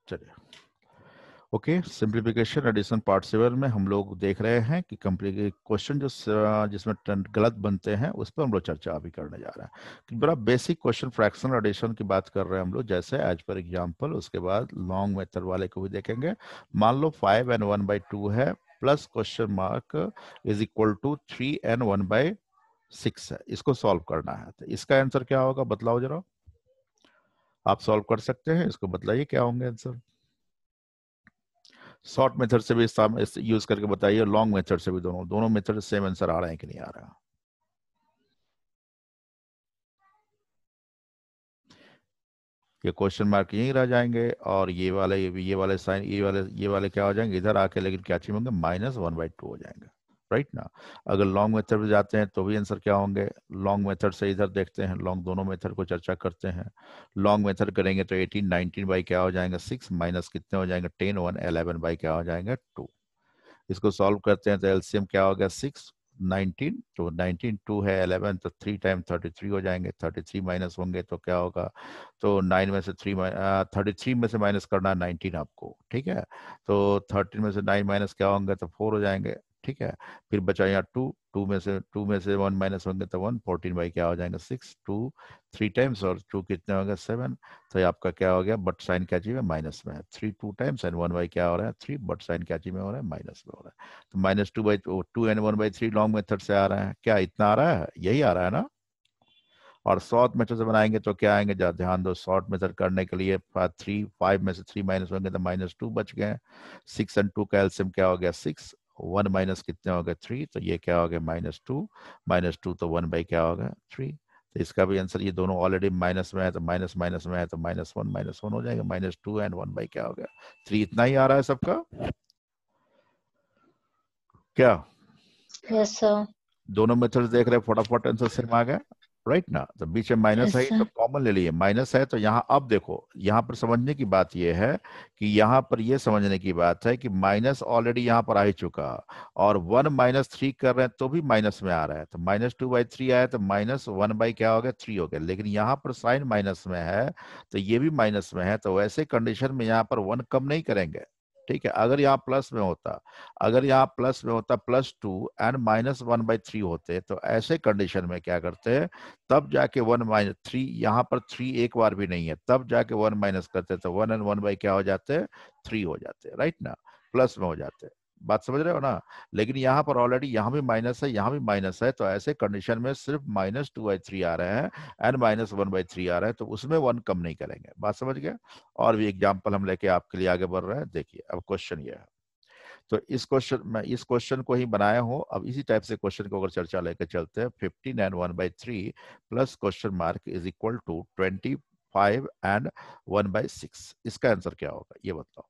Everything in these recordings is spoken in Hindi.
चलिए, ओके, सिंप्लीफिकेशन एडिशन पार्ट 7 में हम लोग देख रहे हैं कि कंप्लीट क्वेश्चन जिसमें गलत बनते हैं उस पर हम लोग चर्चा अभी करने जा रहे हैं कि बड़ा बेसिक क्वेश्चन फ्रैक्शनल एडिशन की बात कर रहे हैं हम लोग, जैसे एज पर एग्जांपल। उसके बाद लॉन्ग मेथड वाले को भी देखेंगे। मान लो 5n1/2 है plus question mark is equal to 3n1/6 है। इसको सॉल्व करना है, तो इसका आंसर क्या होगा बतलाओ जरा। आप सॉल्व कर सकते हैं, इसको बतलाइए क्या होंगे आंसर। शॉर्ट मेथड से भी यूज करके बताइए, लॉन्ग मेथड से भी, दोनों दोनों मेथड सेम आंसर आ रहे हैं कि नहीं आ रहा है। ये क्वेश्चन मार्क यहीं रह जाएंगे और ये वाले साइन ये वाले क्या हो जाएंगे इधर आके, लेकिन क्या चीज होंगे -1/2 हो जाएंगे, राइट ना। अगर लॉन्ग मेथड पे जाते हैं तो भी आंसर क्या होंगे। लॉन्ग मेथड से इधर देखते हैं, लॉन्ग दोनों मेथड को चर्चा करते हैं। लॉन्ग मेथड करेंगे तो 18/19 क्या हो जाएंगे 6 माइनस कितने हो जाएंगे 10 1 11 क्या हो जाएंगे 2। इसको सॉल्व करते हैं तो एलसीएम क्या हो गया 6 19, तो 19 2 है 11, तो 3 टाइम 33 हो जाएंगे। 33 माइनस होंगे तो क्या होगा, तो 9 में से 33 में से माइनस करना 19 आपको, ठीक है। तो 13 में से 9 माइनस क्या होंगे तो 4 हो जाएंगे, ठीक है। फिर बचा यहाँ 2, 2 में से 1 माइनस होंगे तो 1, 14 क्या हो जाएंगे 6, 2 3 टाइम्स और 2 कितने होंगे 7। तो ये आपका क्या हो गया, बट साइन क्या चीज में माइनस में है, 3 2 टाइम्स एंड 1 क्या हो रहा है 3, बट साइन क्या चीज में हो रहा है माइनस में हो रहा है। तो -2 एंड 1/3 लॉन्ग मेथड से आ रहा है, क्या इतना आ रहा है, यही आ रहा है ना। और शॉर्ट मेथड से बनाएंगे तो क्या आएंगे, जरा ध्यान दो। शॉर्ट मेथड करने के लिए 5 में से 3 माइनस होंगे तो -2 बच गए। 6 एंड 2 का एलसीएम क्या हो गया 6, 1 माइनस कितने हो गए 3, तो ये क्या हो गया -2 तो 1 क्या हो गया 3। तो इसका भी आंसर, ये दोनों ऑलरेडी माइनस में है तो माइनस माइनस में है तो -1 हो जाएगा। -2 एंड 1 क्या हो गया 3, इतना ही आ रहा है सबका क्या। Yes sir. दोनों मेथड्स देख रहे हैं, फटाफट आंसर सेम आ गया, राइट ना। तो बीच में माइनस यस है तो सर। कॉमन ले लिए, माइनस है तो यहाँ अब देखो, यहाँ पर समझने की बात ये है कि यहाँ पर ये समझने की बात है कि माइनस ऑलरेडी यहाँ पर आ ही चुका, और 1 - 3 कर रहे हैं तो भी माइनस में आ रहा है। तो -2/3 आया तो -1 क्या हो गया 3 हो गया, लेकिन यहाँ पर साइन माइनस में है तो ये भी माइनस में है, तो वैसे कंडीशन में यहाँ पर 1 कम नहीं करेंगे, ठीक है। अगर यहाँ प्लस में होता, +2 एंड -1/3 होते, तो ऐसे कंडीशन में क्या करते हैं, तब जाके 1 - 3, यहाँ पर 3 एक बार भी नहीं है, तब जाके 1 माइनस करते, तो 1 एंड 1 क्या हो जाते हैं 3 हो जाते हैं, राइट ना, प्लस में हो जाते हैं। बात समझ रहे हो ना। लेकिन यहाँ पर ऑलरेडी यहाँ भी माइनस है, यहाँ भी माइनस है, तो ऐसे कंडीशन में सिर्फ -2/3 आ रहे हैं एंड -1/3 आ रहे हैं, तो उसमें 1 कम नहीं करेंगे। बात समझ गए। और भी एग्जाम्पल हम लेके आपके लिए आगे बढ़ रहे हैं। देखिए अब क्वेश्चन ये है, तो इस क्वेश्चन को ही बनाया हूं। अब इसी टाइप से क्वेश्चन को अगर चर्चा लेकर चलते हैं, 15 and 1/3 plus question mark is equal to 25 and 1/6, इसका आंसर क्या होगा ये बताओ।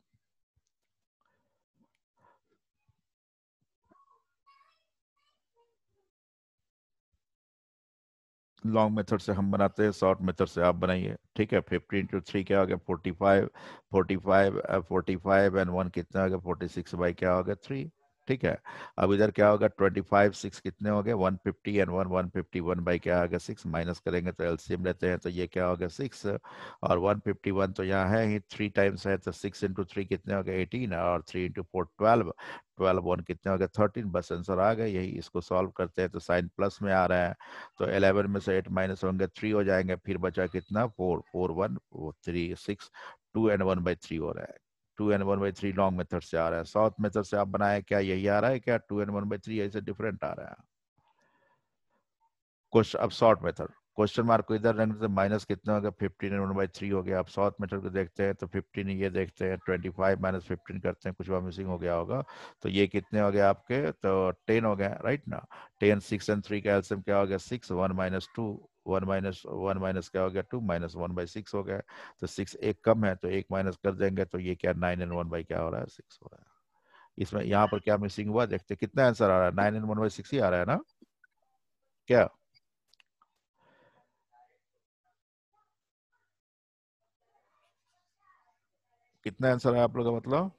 लॉन्ग मेथड से हम बनाते हैं, शॉर्ट मेथड से आप बनाइए, ठीक है। 15 × 3 क्या हो गया 45, 45 एंड 1 कितना हो गया 46 क्या हो गया 3, ठीक है। अब इधर क्या होगा 25 6 कितने हो गए 150 एंड 1 151 क्या आ गया 6, माइनस करेंगे तो एलसीएम लेते हैं तो ये क्या हो गया 6, और 151 तो यहाँ है ही 3 टाइम्स है, तो 6 × 3 कितने हो गए 18, और 3 × 4 12, 12 1 कितने हो गए 13, बस आंसर आ गए यही। इसको सॉल्व करते हैं तो साइन प्लस में आ रहा है, तो 11 में से 8 माइनस होंगे 3 हो जाएंगे, फिर बचा कितना 4 4 1 3 6, 2 एंड 1/3 हो रहा है। 2 एंड 1/3 लॉन्ग मेथड से आ रहा है। शॉर्ट मेथड से आप बनाए क्या यही आ रहा है क्या 2 एंड 1/3, ऐसे डिफरेंट आ रहा है क्वेश्चन। अब शॉर्ट मेथड, क्वेश्चन मार्क को इधर रखने से माइनस कितना हो गया 15 एंड 1/3 हो गया। अब शॉर्ट मेथड को देखते हैं तो 15 ये देखते हैं 25 - 15 करते हैं, कुछ वहां मिसिंग हो गया होगा, तो ये कितने हो गए आपके तो 10 हो गया, राइट ना। 10 6 एंड 3 का एलसीएम क्या हो गया 6, 1 - 2, 1 माइनस क्या हो गया 2, -1/6 हो गया। तो 6 एक कम है तो एक माइनस कर देंगे, तो ये क्या 9 एंड 1 क्या हो रहा है 6 हो रहा है। इसमें यहाँ पर क्या मिसिंग हुआ देखते कितना आंसर आ रहा है 9 एंड 1/6 ही आ रहा है ना क्या। कितना आंसर है आप लोग का मतलब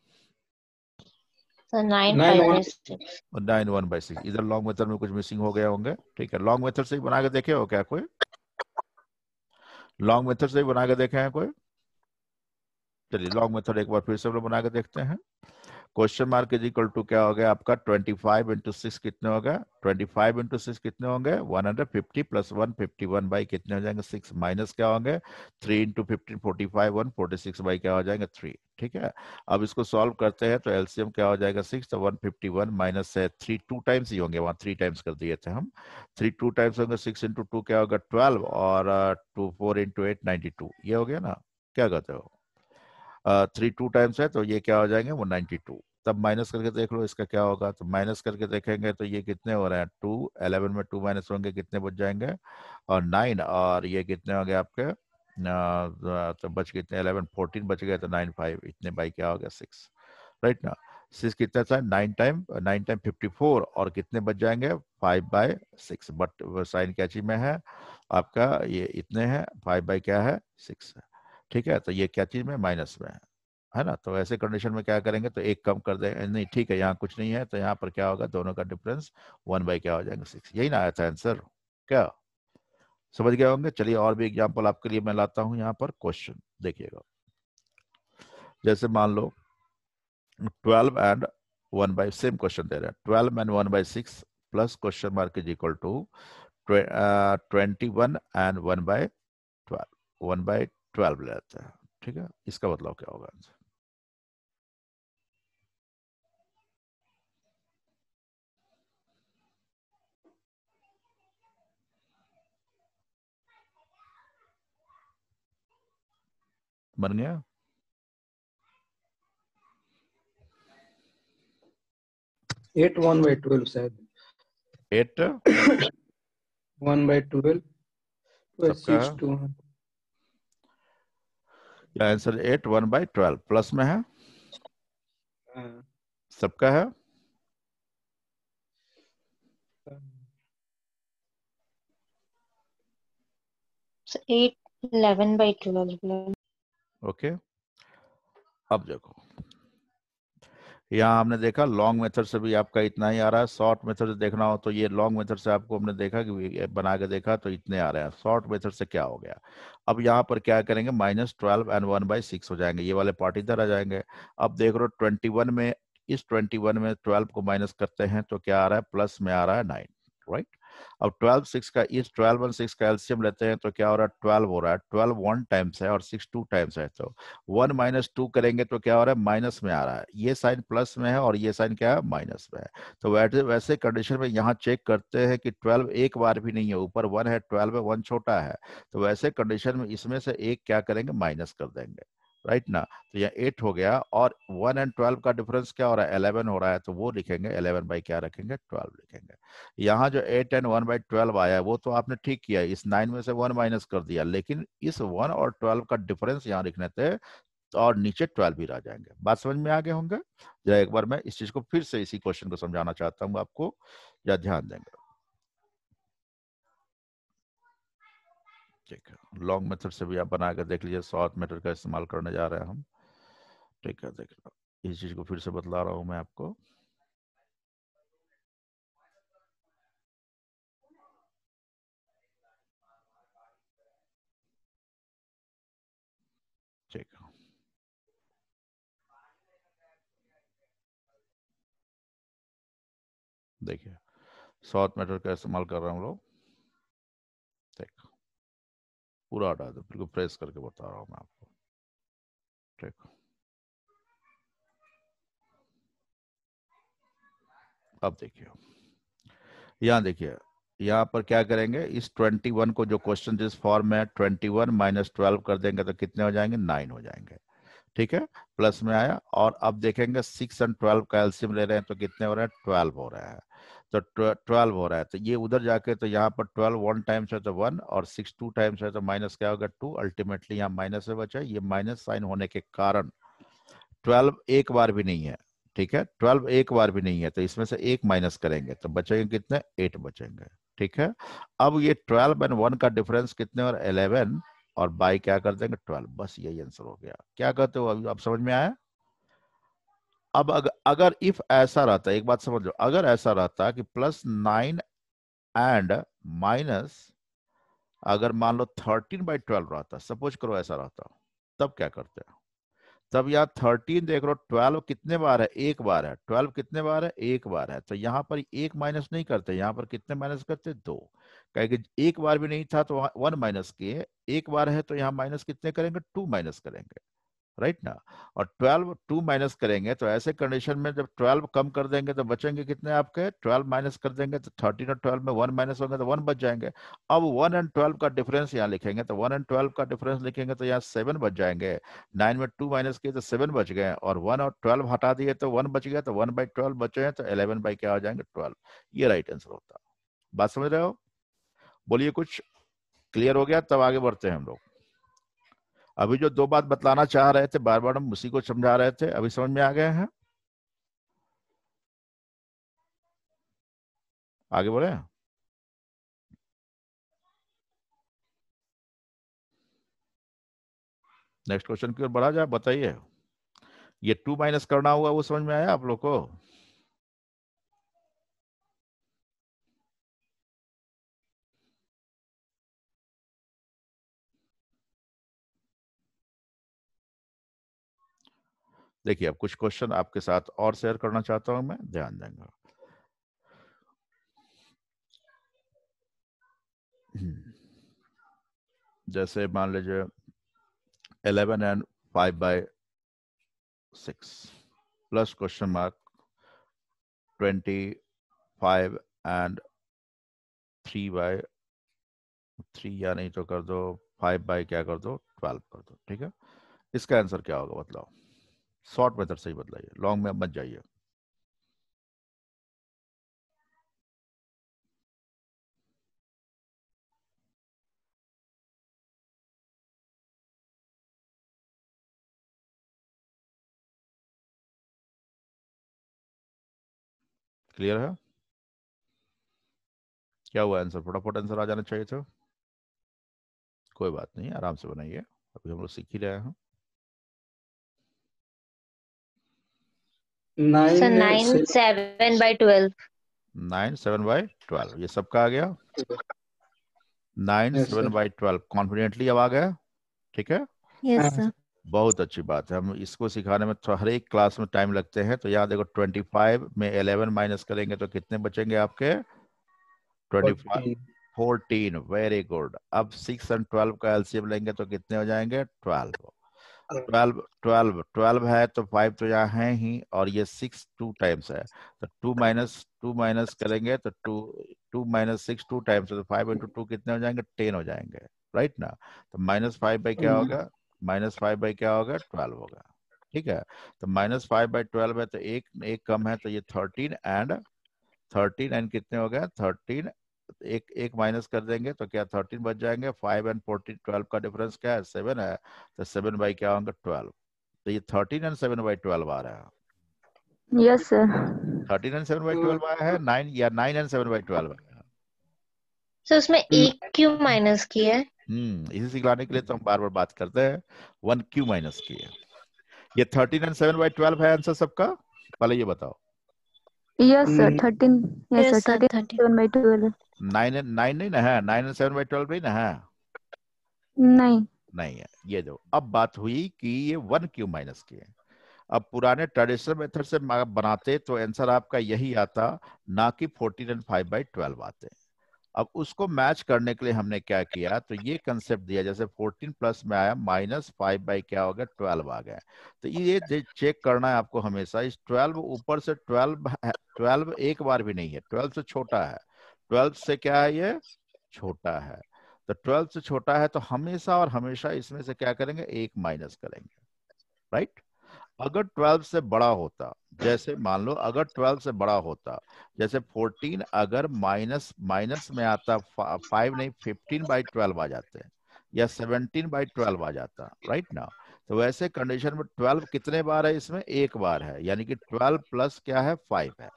सर 9 9 1 5/6। 9 1/6। इधर लॉन्ग मेथड में कुछ मिसिंग हो गए होंगे, ठीक है। लॉन्ग मेथड से ही बना के देखे हो क्या कोई, लॉन्ग मेथड से ही बना के देखे हैं कोई। चलिए लॉन्ग मेथड एक बार फिर से हम लोग बना के देखते हैं। Question mark is equal to क्या हो गया आपका 25 इंटू 6 कितने हो गए 25 इंटू 6 कितने होंगे 150 प्लस 151 बाई कितने हो जाएंगे 6 माइनस क्या होंगे 3 इंटू 15 45 146 बाई क्या हो जाएंगे 3। ठीक है, अब इसको सॉल्व करते हैं तो एलसीएम क्या हो जाएगा 6, तो 151 माइनस से 3 2 टाइम्स ही होंगे, वहां 3 टाइम्स कर दिए थे हम, 3 2 टाइम्स होंगे 6 इंटू 2 क्या होगा 12 और 2 4 इंटू 8 92, ये हो गया ना, क्या कहते हो 3 2 टाइम्स है तो ये क्या हो जाएंगे वो 92। तब माइनस करके देख लो इसका क्या होगा, तो माइनस करके देखेंगे तो ये कितने हो रहे हैं 2 11 में 2 माइनस होंगे कितने बच जाएंगे और 9 और ये कितने हो गए आपके तो बच कितने 11 14 बच गए तो 9 5 इतने बाई क्या हो गया 6, राइट ना। 6 कितना था 9 टाइम 54 और कितने बच जाएंगे 5/6, बट साइन क्या चीज में है आपका ये इतने हैं 5 बाई क्या है 6 है। ठीक है, तो ये क्या चीज में माइनस में है ना, तो ऐसे कंडीशन में क्या करेंगे तो एक कम कर देंगे, नहीं ठीक है यहाँ कुछ नहीं है तो यहाँ पर क्या होगा दोनों का डिफरेंस 1 बाई क्या हो जाएगा 6, यही ना आया था आंसर, क्या समझ गए होंगे। चलिए और भी एग्जांपल आपके लिए मैं लाता हूँ यहाँ पर क्वेश्चन देखिएगा। जैसे मान लो 12 एंड 1/, सेम क्वेश्चन दे रहे हैं 12 and 1/6 plus question mark is equal to 21 and 1/12, 1/12 लेते हैं। ठीक है, इसका मतलब क्या होगा आंसर, बन गया 8 1/12 शायद 8 1/12 सबका 6 है 2 या आंसर 8 1/12 प्लस में है हाँ, सबका है So 8 11/12. ओके। अब देखो यहाँ हमने देखा लॉन्ग मेथड से भी आपका इतना ही आ रहा है, शॉर्ट मेथड से देखना हो तो ये लॉन्ग मेथड से आपको हमने देखा कि ये बना के देखा तो इतने आ रहे हैं, शॉर्ट मेथड से क्या हो गया। अब यहाँ पर क्या करेंगे -12 एंड 1/6 हो जाएंगे, ये वाले पार्ट इधर आ जाएंगे। अब देख रहे हो 21 में, इस 21 में 12 को माइनस करते हैं तो क्या आ रहा है प्लस में आ रहा है 9, राइट। अब 12 6 का, इस 12 और 6 का एलसीएम लेते हैं तो क्या हो रहा है 12 हो रहा है, 12 1 टाइम्स है और 6 2 टाइम्स है, तो 1 माइनस 2 करेंगे तो क्या हो रहा है माइनस में आ रहा है, ये साइन प्लस में है और ये साइन क्या है माइनस में है। तो वैसे वैसे कंडीशन में यहाँ चेक करते हैं कि 12 एक बार भी नहीं है, ऊपर 1 है 12 में 1 छोटा है, तो वैसे कंडीशन में इसमें से एक क्या करेंगे माइनस कर देंगे, राइट ना। तो यह 8 हो गया और 1 एंड 12 का डिफरेंस क्या हो रहा है 11 हो रहा है, तो वो लिखेंगे 11 बाई क्या रखेंगे 12 लिखेंगे। यहाँ जो 8 एंड 1/12 आया है वो तो आपने ठीक किया, इस 9 में से 1 माइनस कर दिया, लेकिन इस 1 और 12 का डिफरेंस यहाँ लिखने थे और नीचे 12 भी रह जाएंगे। बात समझ में आ गए होंगे। जरा एक बार मैं इस चीज को फिर से इसी क्वेश्चन को समझाना चाहता हूँ आपको, या ध्यान देंगे। ठीक है, लॉन्ग मेथड से भी आप बना कर देख लीजिए, शॉर्ट मेथड का इस्तेमाल करने जा रहे हैं हम। ठीक है, देख लो इस चीज को फिर से बतला रहा हूँ मैं आपको। ठीक है, देखिए शॉर्ट मेथड का इस्तेमाल कर रहा हूँ लोग, ठीक पूरा हटा दो, बिल्कुल प्रेस करके बता रहा हूँ मैं आपको। ठीक, अब देखिए यहाँ देखिए, यहाँ पर क्या करेंगे इस 21 को, जो क्वेश्चन जिस फॉर्म में 21 माइनस 12 कर देंगे तो कितने हो जाएंगे 9 हो जाएंगे। ठीक है, प्लस में आया और अब देखेंगे 6 एंड 12 का एलसीएम ले रहे हैं तो कितने हो रहे हैं 12 हो रहा है, तो 12 हो रहा है, तो ये उधर जाके तो यहाँ पर 12 1 टाइम्स है तो 1 और 6 2 टाइम्स है तो माइनस क्या होगा 2, अल्टीमेटली यहाँ माइनस से बचा, ये माइनस साइन होने के कारण 12 एक बार भी नहीं है। ठीक है, 12 एक बार भी नहीं है तो इसमें से एक माइनस करेंगे तो बचेंगे कितने 8 बचेंगे। ठीक है, अब ये 12 एंड 1 का डिफरेंस कितने और 11 और बाई क्या कर देंगे 12, बस यही आंसर हो गया। क्या कहते हो अभी, अब समझ में आया। अब अगर इफ ऐसा रहता, एक बात समझ लो, अगर ऐसा रहता कि +9 एंड माइनस, अगर मान लो 13/12 रहता, सपोज करो ऐसा रहता, तब क्या करते हैं तब यहाँ 13 देख लो, 12 कितने बार है, एक बार है, 12 कितने बार है, एक बार है, तो यहाँ पर एक माइनस नहीं करते, यहाँ पर कितने माइनस करते, दो, कहे कि एक बार भी नहीं था तो वहाँ 1 माइनस किए, एक बार है तो यहाँ माइनस कितने करेंगे, 2 माइनस करेंगे, राइट ना। और 12 2 माइनस करेंगे तो ऐसे कंडीशन में जब 12 कम कर देंगे तो बचेंगे कितने आपके, 12 माइनस कर देंगे तो 13 और 12 में 1 माइनस होंगे तो 1 बच जाएंगे। अब 1 एंड 12 का डिफरेंस यहाँ लिखेंगे, तो 1 एंड 12 का डिफरेंस लिखेंगे तो यहाँ 7 बच जाएंगे, 9 में 2 माइनस किए तो 7 बच गए, और 1 और 12 हटा दिए तो 1 बच गया, तो 1/12 बचे हैं, तो 11 बाई क्या हो जाएंगे, 12। ये राइट आंसर होता है। बात समझ रहे हो, बोलिए, कुछ क्लियर हो गया? तब आगे बढ़ते हैं हम लोग। अभी जो दो बात बतलाना चाह रहे थे, बार बार हम उसी को समझा रहे थे, अभी समझ में आ गए हैं? आगे बढ़े, नेक्स्ट क्वेश्चन की ओर बढ़ा जाए, बताइए। ये 2 माइनस करना हुआ वो समझ में आया आप लोग को? देखिए, अब कुछ क्वेश्चन आपके साथ और शेयर करना चाहता हूं मैं, ध्यान देंगे। जैसे मान लीजिए 11 and 5/6 plus question mark 25 and 3/3, या नहीं तो कर दो 5 क्या कर दो, 12 कर दो, ठीक है। इसका आंसर क्या होगा बताओ, शॉर्ट मेथड से ही बतलाइए, लॉन्ग में मत जाइए। क्लियर है? क्या हुआ, आंसर फटाफट आंसर आ जाना चाहिए था। कोई बात नहीं, आराम से बनाइए, अभी हम लोग सीख ही रहे हैं। 9 7/12। 9 7/12, ये सबका आ गया, 9 Yes, sir. 7/12 कॉन्फिडेंटली अब आ गया, ठीक है। Yes sir. बहुत अच्छी बात है, हम इसको सिखाने में हर एक क्लास में टाइम लगते हैं। तो यहाँ देखो 25 में 11 माइनस करेंगे तो कितने बचेंगे आपके, 25 14, वेरी गुड। अब 6 और 12 का एलसीएम लेंगे तो कितने हो जाएंगे, 12 है तो 5 तो यहाँ है ही, और ये 6 2 टाइम्स है, तो 2 माइनस करेंगे तो 2 माइनस 6 2 टाइम्स है, तो 5 इंटू 2 कितने हो जाएंगे, 10 हो जाएंगे, राइट ना। तो -5 क्या होगा, -5 क्या होगा, 12 होगा, ठीक है। तो -5/12 है तो एक एक कम है, तो ये 13 एंड कितने हो गए, 13, एक एक माइनस कर देंगे तो क्या 13 बच जाएंगे, 5 एंड 14 12 का डिफरेंस क्या है, 7 है, तो 7 बाई क्या होंगे, 12। तो ये 13 एंड 7/12 आ रहा है। Yes sir. 13 एंड 7/12 आया है, 9 या 9 एंड 7/12 आया है। सर उसमें एक क्यों माइनस किया है? इसे सिखाने के लिए तो हम बार बार बात करते हैं, 1 क्यों माइनस किए। ये 13 एंड 7/12 है आंसर सबका, पहले ये बताओ। Yes sir 13। Yes yes sir sir 13 30। 7/12। 9 नहीं ना है, 9 एंड 7/12 नहीं ना है, नहीं। नहीं है। ये जो अब बात हुई कि ये 1 क्यों माइनस किए, अब पुराने ट्रेडिशनल मेथड से बनाते तो आंसर आपका यही आता, ना कि 14 एंड 5/12 आते। अब उसको मैच करने के लिए हमने क्या किया, तो ये कंसेप्ट दिया, जैसे 14 प्लस में आया -5 बाई क्या हो गया, 12 आ गया। तो ये चेक करना है आपको हमेशा, इस 12 ऊपर से 12 एक बार भी नहीं है, 12 से छोटा है, 12 से क्या है, ये छोटा है। तो 12 से छोटा है तो हमेशा और हमेशा इसमें से क्या करेंगे, एक माइनस करेंगे, राइट। अगर 12 से बड़ा होता, जैसे मान लो अगर 12 से बड़ा होता, जैसे 14 अगर माइनस माइनस में आता, 5 नहीं 15/12 आ जाते, या 17/12 आ जाता, राइट ना। तो वैसे कंडीशन में 12 कितने बार है, इसमें एक बार है, यानी कि 12 प्लस क्या है, 5 है।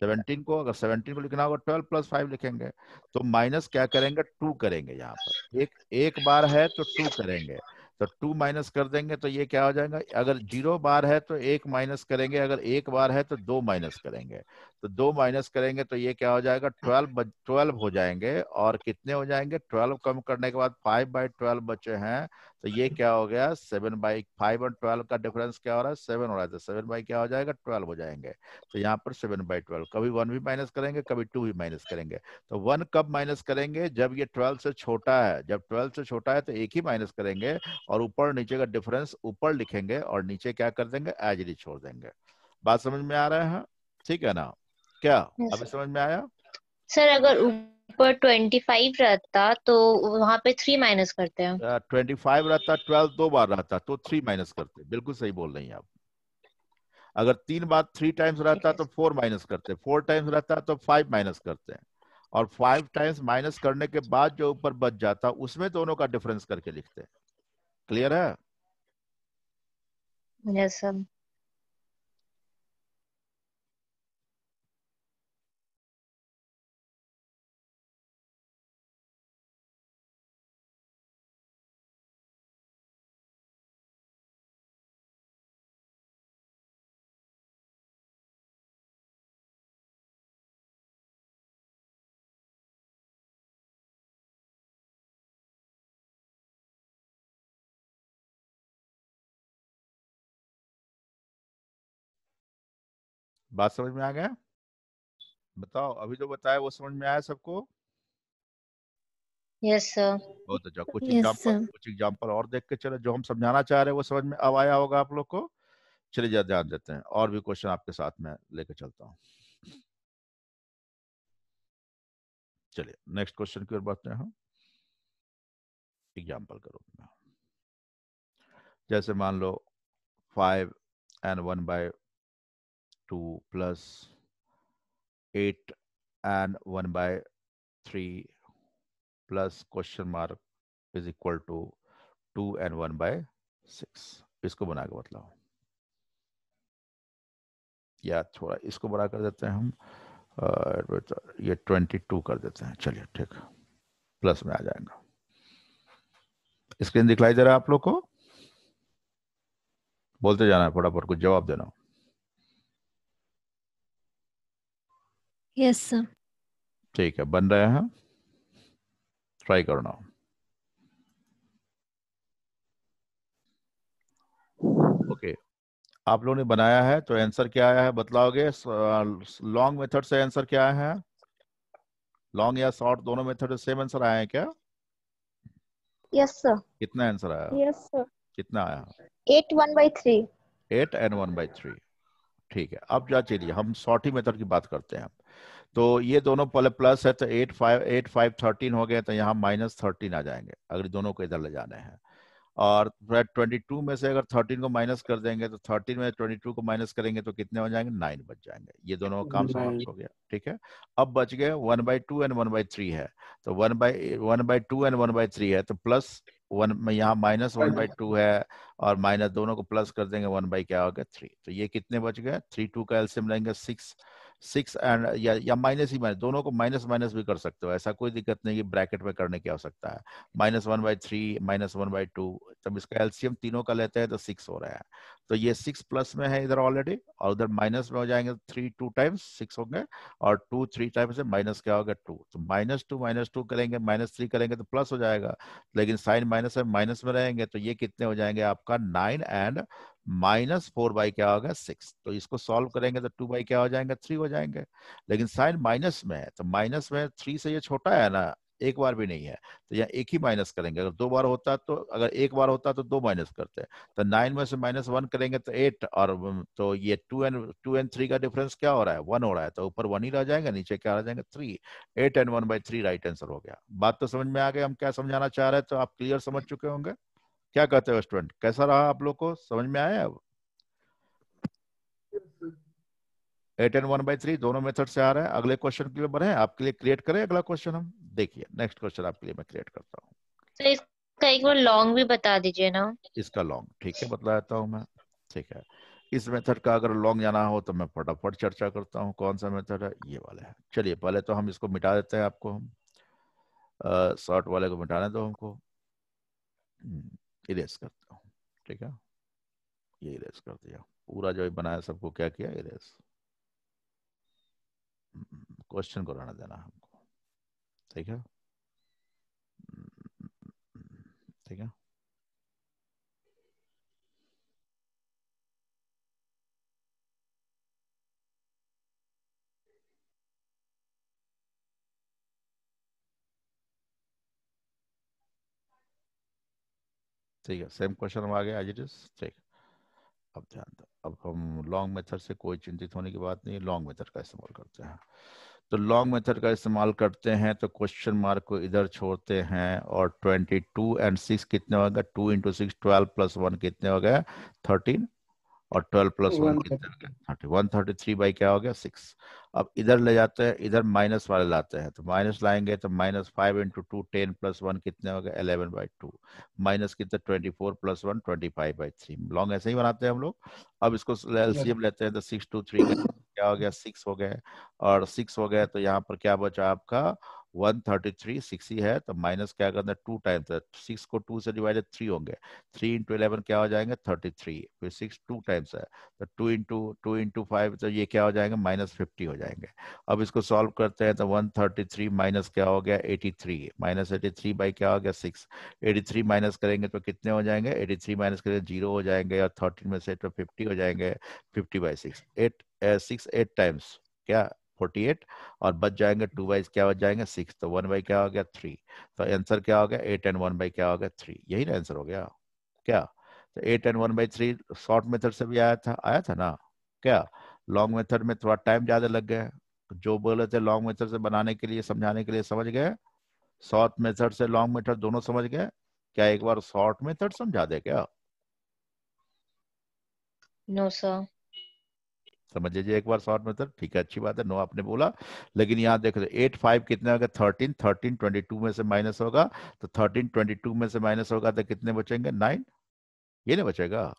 17 को अगर 17 को लिखना होगा 12 + 5 लिखेंगे, तो माइनस क्या करेंगे, 2 करेंगे, यहाँ पर एक बार है तो 2 करेंगे, तो 2 माइनस कर देंगे तो ये क्या हो जाएगा, अगर 0 बार है तो 1 माइनस करेंगे, अगर 1 बार है तो 2 माइनस करेंगे, तो 2 माइनस करेंगे तो ये क्या हो जाएगा, 12 हो जाएंगे। और कितने हो जाएंगे, 12 कम करने के बाद 5/12 बचे हैं। तो ये क्या हो गया, 7/5 और 12 का डिफरेंस क्या हो रहा है, 7 हो रहा है। तो 7 क्या हो जाएगा, 12 हो जाएंगे। तो यहाँ पर 7/12, कभी 1 भी माइनस करेंगे, कभी 2 भी माइनस करेंगे। तो 1 कब माइनस करेंगे, जब ये 12 से छोटा है। जब 12 से छोटा है तो एक ही माइनस करेंगे, और ऊपर नीचे का डिफरेंस ऊपर लिखेंगे, और नीचे क्या कर देंगे, एज इट इज छोड़ देंगे। बात समझ में आ रहा है, ठीक है ना? क्या Yes, अभी समझ में आया? सर अगर ऊपर 25 रहता तो वहां पे 3 माइनस करते हैं। 25 रहता, 12 दो बार रहता तो 3 माइनस करते। बिल्कुल सही बोल रही हैं आप। अगर 3 बार 3 टाइम्स रहता तो 4 माइनस करते, 4 टाइम्स रहता तो 5 माइनस करते हैं। और 5 टाइम्स माइनस करने के बाद जो ऊपर बच जाता उसमें दोनों का डिफरेंस करके लिखते हैं। क्लियर है? Yes sir. बात समझ में आ गया? बताओ, अभी जो बताया वो समझ में आया सबको? Yes sir. बहुत अच्छा। Yes sir. कुछ एग्जांपल और देख के चलो, जो हम समझाना चाह रहे हैं वो समझ में अब आया होगा आप लोग को। चलिए जरा ध्यान देते हैं, और भी क्वेश्चन आपके साथ में लेके चलता हूँ। चलिए नेक्स्ट क्वेश्चन की ओर बढ़ते हैं हम। एग्जाम्पल करो। जैसे मान लो 5n1/2 plus 8n1/3 plus question mark is equal to 2n1/6। इसको बना के बतलाओ, या थोड़ा इसको बड़ा कर देते हैं हम, ये 22 कर देते हैं। चलिए ठीक, प्लस में आ जाएगा। स्क्रीन दिखलाई दे रहा है आप लोग को? बोलते जाना है, फटाफट कुछ जवाब देना। Yes sir. ठीक है, बन रहे हैं, ट्राई करना। ओके, आप लोगों ने बनाया है तो आंसर क्या आया है बतलाओगे? लॉन्ग मेथड से आंसर क्या आया है? लॉन्ग या शॉर्ट दोनों मेथड से सेम आंसर आया है क्या? Yes sir. कितना आंसर आया? Yes sir. कितना आया? 8 1/3। 8n1/3। ठीक है, अब जा चलिए हम शॉर्टी मेथड की बात करते हैं। तो ये दोनों पहले प्लस है तो 8 5 हो गए, तो यहाँ -13 आ जाएंगे अगर दोनों को इधर ले जाने हैं। और 22 में से अगर 13 को माइनस कर देंगे तो 13 में 22 को माइनस करेंगे तो कितने हो जाएंगे, 9 बच जाएंगे। ये दोनों का काम समाप्त हो गया। ठीक है, अब बच गए 1/2 एंड 1/3 है। तो 1/2 एंड 1/3 है तो प्लस 1 में, यहाँ -1/2 है, और माइनस दोनों को प्लस कर देंगे, 1 क्या हो गया, 3। तो ये कितने बच गए, 3 2 का एलसीएम लेंगे 6 6 एंड या माइनस ही माइनस, दोनों को माइनस माइनस भी कर सकते हो, ऐसा कोई दिक्कत नहीं कि ब्रैकेट में करने की आवश्यकता है। -1/3 -1/2, तब इसका एलसीएम तीनों का लेते हैं तो 6 हो रहा है। तो ये 6 प्लस में है इधर ऑलरेडी, और उधर माइनस में हो जाएंगे 3 2 टाइम्स 6 होंगे, और 2 3 टाइम्स से माइनस क्या होगा 2। तो -2 करेंगे, -3 करेंगे तो प्लस हो जाएगा, लेकिन साइन माइनस है, माइनस में रहेंगे तो ये कितने हो जाएंगे आपका 9 एंड -4 क्या होगा 6। तो इसको सॉल्व करेंगे तो 2 क्या हो जाएंगे 3 हो जाएंगे। लेकिन साइन माइनस में है तो माइनस में 3 से ये छोटा है ना, एक बार भी नहीं है, तो यहाँ एक ही माइनस करेंगे। अगर 2 बार होता तो, अगर एक बार होता तो 2 माइनस करते। तो 9 में से -1 करेंगे तो 8, और तो ये 2 and 3 का डिफरेंस क्या हो रहा है, 1 हो रहा है, तो ऊपर 1 ही रह जाएगा, नीचे क्या रह जाएगा 3। 8n1/3 राइट आंसर हो गया। बात तो समझ में आ गई हम क्या समझाना चाह रहे हैं, तो आप क्लियर समझ चुके होंगे। क्या कहते हो स्टूडेंट, कैसा रहा आप लोग को, समझ में आया? अब 8n1/3 दोनों मेथड से आ रहा है। अगले क्वेश्चन के लिए बढ़े, आपके लिए क्रिएट करें अगला क्वेश्चन हम। देखिए नेक्स्ट क्वेश्चन आपके लिए मैं क्रिएट करता हूँ। तो इसका एक बार लॉन्ग भी बता दीजिए ना। इसका लॉन्ग ठीक है बतला देता हूँ मैं। ठीक है, इस मेथड का अगर लॉन्ग जाना हो तो मैं फटाफट चर्चा करता हूँ। कौन सा मेथड है, ये वाला है। चलिए पहले तो हम इसको मिटा देते हैं, आपको हम शॉर्ट वाले को मिटाने दो हमको, इरेज करता हूँ। ठीक है, ये इरेज कर दिया, पूरा जो बनाया सबको क्या किया, इरेज। क्वेश्चन को रहने देना हमको, ठीक है, ठीक है। ठीक है, सेम क्वेश्चन हम आ गए एज इट इज। ठीक, अब ध्यान दो, अब हम लॉन्ग मेथड से कोई चिंतित होने की बात नहीं है, लॉन्ग मेथड का इस्तेमाल करते हैं। तो लॉन्ग मेथड का इस्तेमाल करते हैं तो क्वेश्चन मार्क को इधर छोड़ते हैं और 22 एंड 6 कितने हो गए, 2 इंटू 6 12 प्लस 1 कितने हो गए 13, और 12 प्लस 1 कितने हो गए 30, 133 बाई क्या हो गया 6। अब इधर ले जाते हैं, इधर माइनस वाले लाते हैं, तो माइनस लाएंगे तो -5 इंटू 2 10 प्लस 1 कितने हो गए 11/2, माइनस कितने 24 प्लस 1 25/3। लॉन्ग ऐसे ही बनाते हैं हम लोग। अब इसको एलसीएम लेते हैं तो 6 2 3 का क्या हो गया 6 हो गए, और 6 हो गए तो यहाँ पर क्या बचा आपका 133, 6 ही है तो माइनस क्या करना है 2 टाइम्स है, 6 को 2 से डिवाइडेड 3 होंगे, 3 इंटू 11 क्या हो जाएंगे 33, फिर 6 2 टाइम्स है तो 2 इंटू 5 तो ये क्या हो जाएंगे -50 हो जाएंगे। अब इसको सॉल्व करते हैं तो 133 माइनस क्या हो गया 83, -83 बाई क्या हो गया 6, 83 माइनस करेंगे तो कितने हो जाएंगे 83 माइनस करेंगे 0 हो जाएंगे, और 13 में से तो 50 हो जाएंगे, 50/6 8 टाइम्स क्या 48, और बच जाएंगे 2 बाई क्या बच जाएंगे 6, तो 1 बाई क्या हो गया 3, तो आंसर क्या हो गया 8 एंड 1 बाई क्या हो गया 3, यही ना आंसर हो गया क्या। तो 8 एंड 1/3 शॉर्ट मेथड से भी आया था ना क्या। लॉन्ग मेथड में थोड़ा टाइम ज्यादा लग गया, तो जो बोले थे लॉन्ग मेथड से बनाने के लिए समझाने के लिए समझ गए, शॉर्ट मेथड से लॉन्ग मेथड दोनों समझ गए क्या, एक बार शॉर्ट मेथड समझा दे क्या, नो सर। समझ लीजिए एक बार शॉर्ट मेथड, ठीक है अच्छी बात है, नो आपने बोला। लेकिन यहाँ देखो 8 5 कितने होगा 13, 13 22 में से माइनस होगा, तो 13 22 में से माइनस होगा तो कितने बचेंगे 9, ये नहीं बचेगा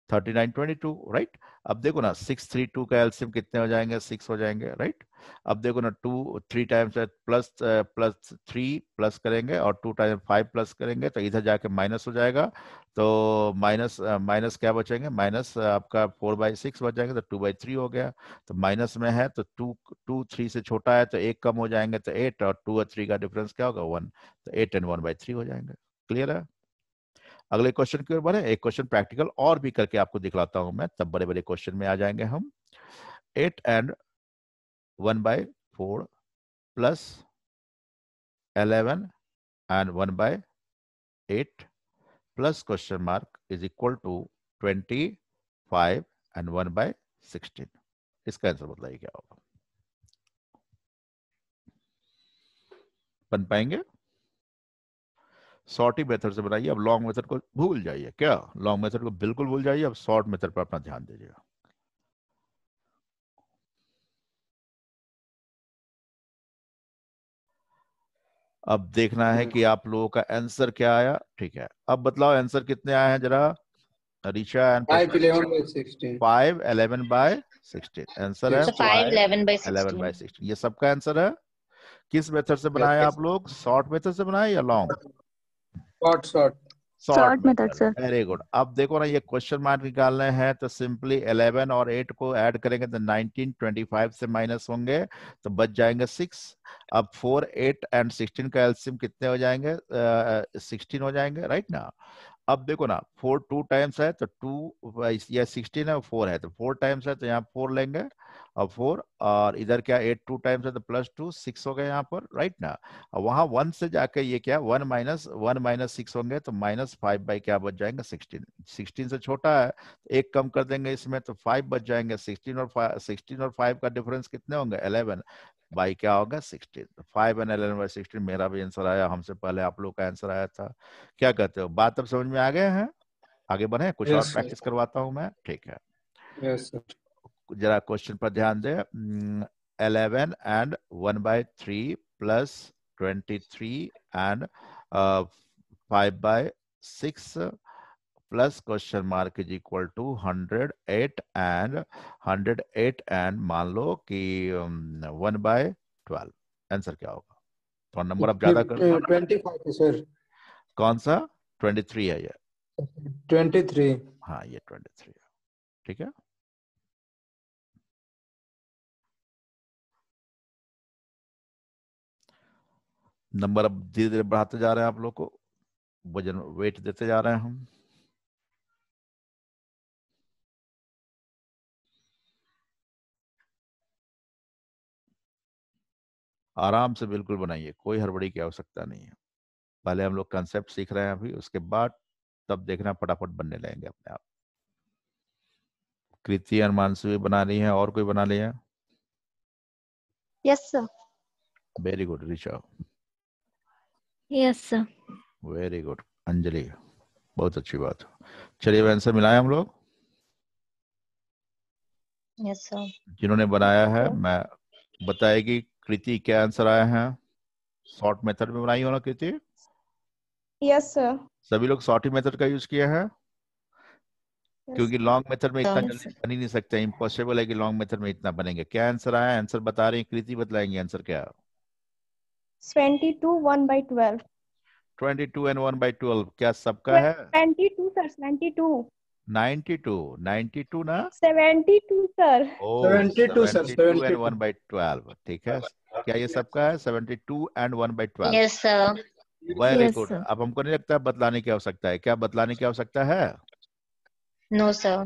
39 22 राइट। अब देखो ना 6 3 2 का एलसीएम कितने हो जाएंगे 6 हो जाएंगे राइट। अब देखो ना 2 3 टाइम्स प्लस प्लस 3 प्लस करेंगे और 2 टाइम 5 प्लस करेंगे तो इधर जाके माइनस हो जाएगा, तो माइनस माइनस क्या बचेंगे माइनस आपका 4/6 बच जाएंगे, तो 2/3 हो गया। तो माइनस में है तो 2 3 से छोटा है तो 1 कम हो जाएंगे तो 8, और 2 और 3 का डिफरेंस क्या होगा 1, तो 8 एंड 1/3 हो जाएंगे। क्लियर है। अगले क्वेश्चन की ओर बढ़े, एक क्वेश्चन प्रैक्टिकल और भी करके आपको दिखलाता हूं मैं, तब बड़े बड़े क्वेश्चन में आ जाएंगे हम। 8 and 1/4 plus 11 and 1/8 plus question mark is equal to 25 and 1/16। इसका आंसर बताइए क्या होगा, बन पाएंगे। शॉर्टी मेथड से बनाइए, अब लॉन्ग मेथड को भूल जाइए क्या, लॉन्ग मेथड को बिल्कुल भूल जाइए, अब शॉर्ट मेथड पर अपना ध्यान दीजिएगा। अब देखना है कि आप लोगों का आंसर क्या आया, ठीक है। अब बतलाओ आंसर कितने आए हैं जरा, ऋचा एंड 5 11/16 5 11/16 आंसर है, तो 16 5 5 11/16। 11/16 ये सबका आंसर है। किस मेथड से बनाया आप लोग, शॉर्ट मेथड से बनाया या long, short short short short method method, sir. Very good. अब देखो ना ये क्वेश्चन मार्क निकालने हैं तो सिंपली 11 और 8 को ऐड करेंगे तो 19 25 से माइनस होंगे तो बच जाएंगे 6। अब 4 8 एंड 16 का एलसीएम कितने हो जाएंगे 16 हो जाएंगे राइट ना। अब देखो ना 4 2 टाइम्स है तो 2 या 16 है 4 है तो 4 टाइम्स है तो यहाँ 4 लेंगे और 4, और इधर क्या 8 2 टाइम्स है तो +2 6 हो गए यहाँ पर राइट ना। और वहां 1 से जाके ये क्या 1 माइनस 6 होंगे तो -5 बाई क्या बच जाएंगे 16, 16 से छोटा है तो एक कम कर देंगे इसमें तो 5 बच जाएंगे, 16 और 5 का डिफरेंस कितने होंगे 11 बाई क्या होगा 16, 5 एंड 11/16 मेरा भी आंसर आया, हमसे पहले आप लोग का आंसर आया था। क्या कहते हो, बात अब समझ में आ गए हैं, आगे बढ़े, कुछ और यस सर प्रैक्टिस करवाता हूं मैं, ठीक है। यस सर जरा क्वेश्चन पर ध्यान दे, 11 and 1/3 plus 23 and 5/6 plus question mark is equal to 108 and मान लो कि 1/12, आंसर क्या होगा, तो नंबर अब ज्यादा कर दो। 25 सर, कौन सा 23 है ये, 23। हाँ ये 23 है, ठीक है। नंबर अब धीरे धीरे बढ़ाते जा रहे हैं, आप लोग को वजन वेट देते जा रहे हैं हम। आराम से बिल्कुल बनाइए, कोई हड़बड़ी की आवश्यकता नहीं है। पहले हम लोग कंसेप्ट सीख रहे हैं अभी, उसके बाद तब देखना फटाफट बनने लगेंगे अपने आप। कृति और मानसी भी बना रही है, और कोई बना लिया? Yes, sir. Very good Richa, yes sir. Very good Anjali, बहुत अच्छी बात। चलिए आंसर मिलाए हम लोग। Yes sir. जिन्होंने बनाया है Sir. मैं बताएगी कृति क्या आंसर आया है। शॉर्ट मेथड में बनाई हो ना कृति? Yes, sir. सभी लोग शॉर्ट ही मेथड का यूज किया है, Yes. क्योंकि लॉन्ग मेथड में इतना Yes, जल्दी sir. बन ही नहीं सकता, इम्पॉसिबल है कि लॉन्ग मेथड में इतना बनेंगे। क्या आंसर आया? आंसर बता रही कृति, बतलाएंगे आंसर क्या? 22 1/12. 22 and 1/12 क्या सबका है? 22, sir. 92. 92 92 ना? 72, sir. O 72 sir, 72 and 72. 1/12 ठीक है। क्या ये सबका है? 72 and 1/12। Yes sir. Very Yes, good. sir. अब हमको नहीं लगता बतलाने की आवश्यकता है। क्या बतलाने की आवश्यकता है? No sir.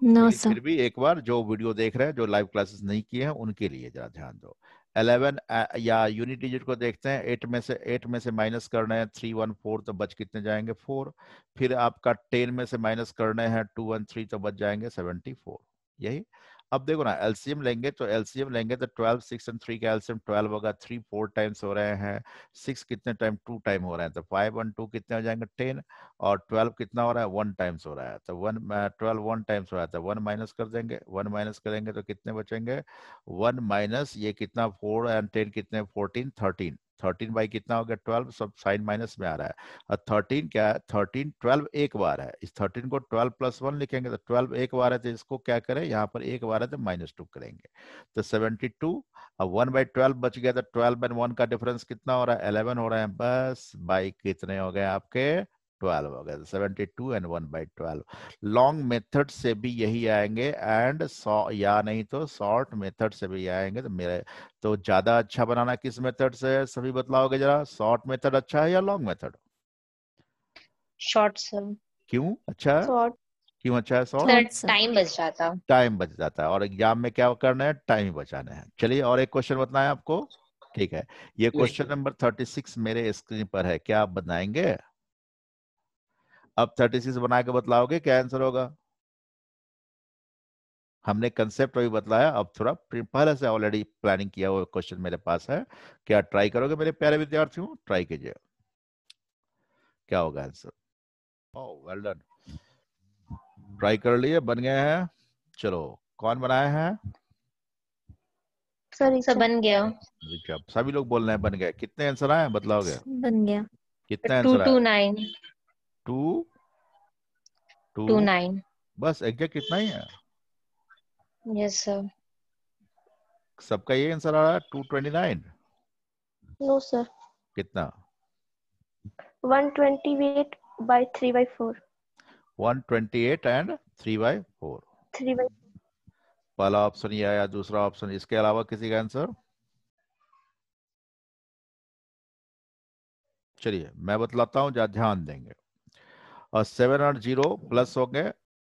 नो लेकिन सर। फिर भी एक बार जो वीडियो देख रहे हैं, जो लाइव क्लासेस नहीं किए हैं, उनके लिए जरा ध्यान दो। 11 या यूनिट डिजिट को देखते हैं। 8 में से माइनस करना है 314, तो बच कितने जाएंगे? 4। फिर आपका 10 में से माइनस करने हैं 213, तो बच जाएंगे 74। यही। अब देखो ना, एलसीएम लेंगे तो 12 6 और 3 का एलसीएम 12 होगा। 3 4 टाइम्स हो रहे हैं, 6 कितने टाइम? 2 टाइम हो रहे हैं, तो 5 और 2 कितने हो जाएंगे? 10। और 12 कितना हो रहा है? 1 टाइम्स हो रहा है, तो 12 1 टाइम्स हो रहा है, तो 1 माइनस कर देंगे। 1 माइनस करेंगे तो कितने बचेंगे? 1 माइनस ये कितना? 4 और 10 कितने? 14 13। 13 बाई कितना हो गया? 12। सब साइन माइनस में आ रहा है। और 13 क्या है? 13 12 एक बार है। इस 13 को 12 + 1 लिखेंगे, तो 12 एक बार है, तो इसको क्या करें? यहाँ पर एक बार है तो -2 करेंगे, तो 72। अब 1/12 बच गया, तो 12 और 1 का डिफरेंस कितना हो रहा है? 11 हो रहा है। बस बाई कितने हो गए आपके? 12 हो गए। 72 and 1/12। लॉन्ग मेथड से भी यही आएंगे, एंड या नहीं तो शॉर्ट मेथड से भी आएंगे। तो मेरे तो ज्यादा अच्छा बनाना किस मेथड से है? सभी बतलाओगे जरा, शॉर्ट मेथड अच्छा है या लॉन्ग मेथड? Short sir. क्यों अच्छा है? Short. क्यों अच्छा है short? Sir Short, sir. Time बच जाता। टाइम बच जाता है, और एग्जाम में क्या करना है? टाइम ही बचाना है। चलिए और एक क्वेश्चन बताना है आपको, ठीक है? ये क्वेश्चन नंबर 36 मेरे स्क्रीन पर है, क्या आप बनाएंगे? अब 36 बना के बतलाओगे क्या आंसर होगा? हमने कंसेप्ट अभी बतलाया, अब थोड़ा पहले से ऑलरेडी प्लानिंग किया हुआ क्वेश्चन मेरे पास है। क्या ट्राई करोगे मेरे प्यारे विद्यार्थियों? ट्राई कीजिए, क्या होगा आंसर? ओह वेल डन, ट्राई कर लिए, बन गए हैं। चलो, कौन बनाया है? Sir, सर बन गया। अच्छा, सभी लोग बोल रहे हैं बन गए। कितने आंसर आए बतलाओगे? बन गया। कितने आंसर आए? 229। 2 2 29। बस एग्जैक्ट कितना ही है? Yes sir. सबका ये आंसर आ रहा है 229। No, sir. कितना? 128 by 3/4. 128 and 3/4। 3/4. पहला ऑप्शन ये आया, दूसरा ऑप्शन, इसके अलावा किसी का आंसर? चलिए मैं बतलाता हूं, जरा ध्यान देंगे। और 7 और 0 प्लस हो गए,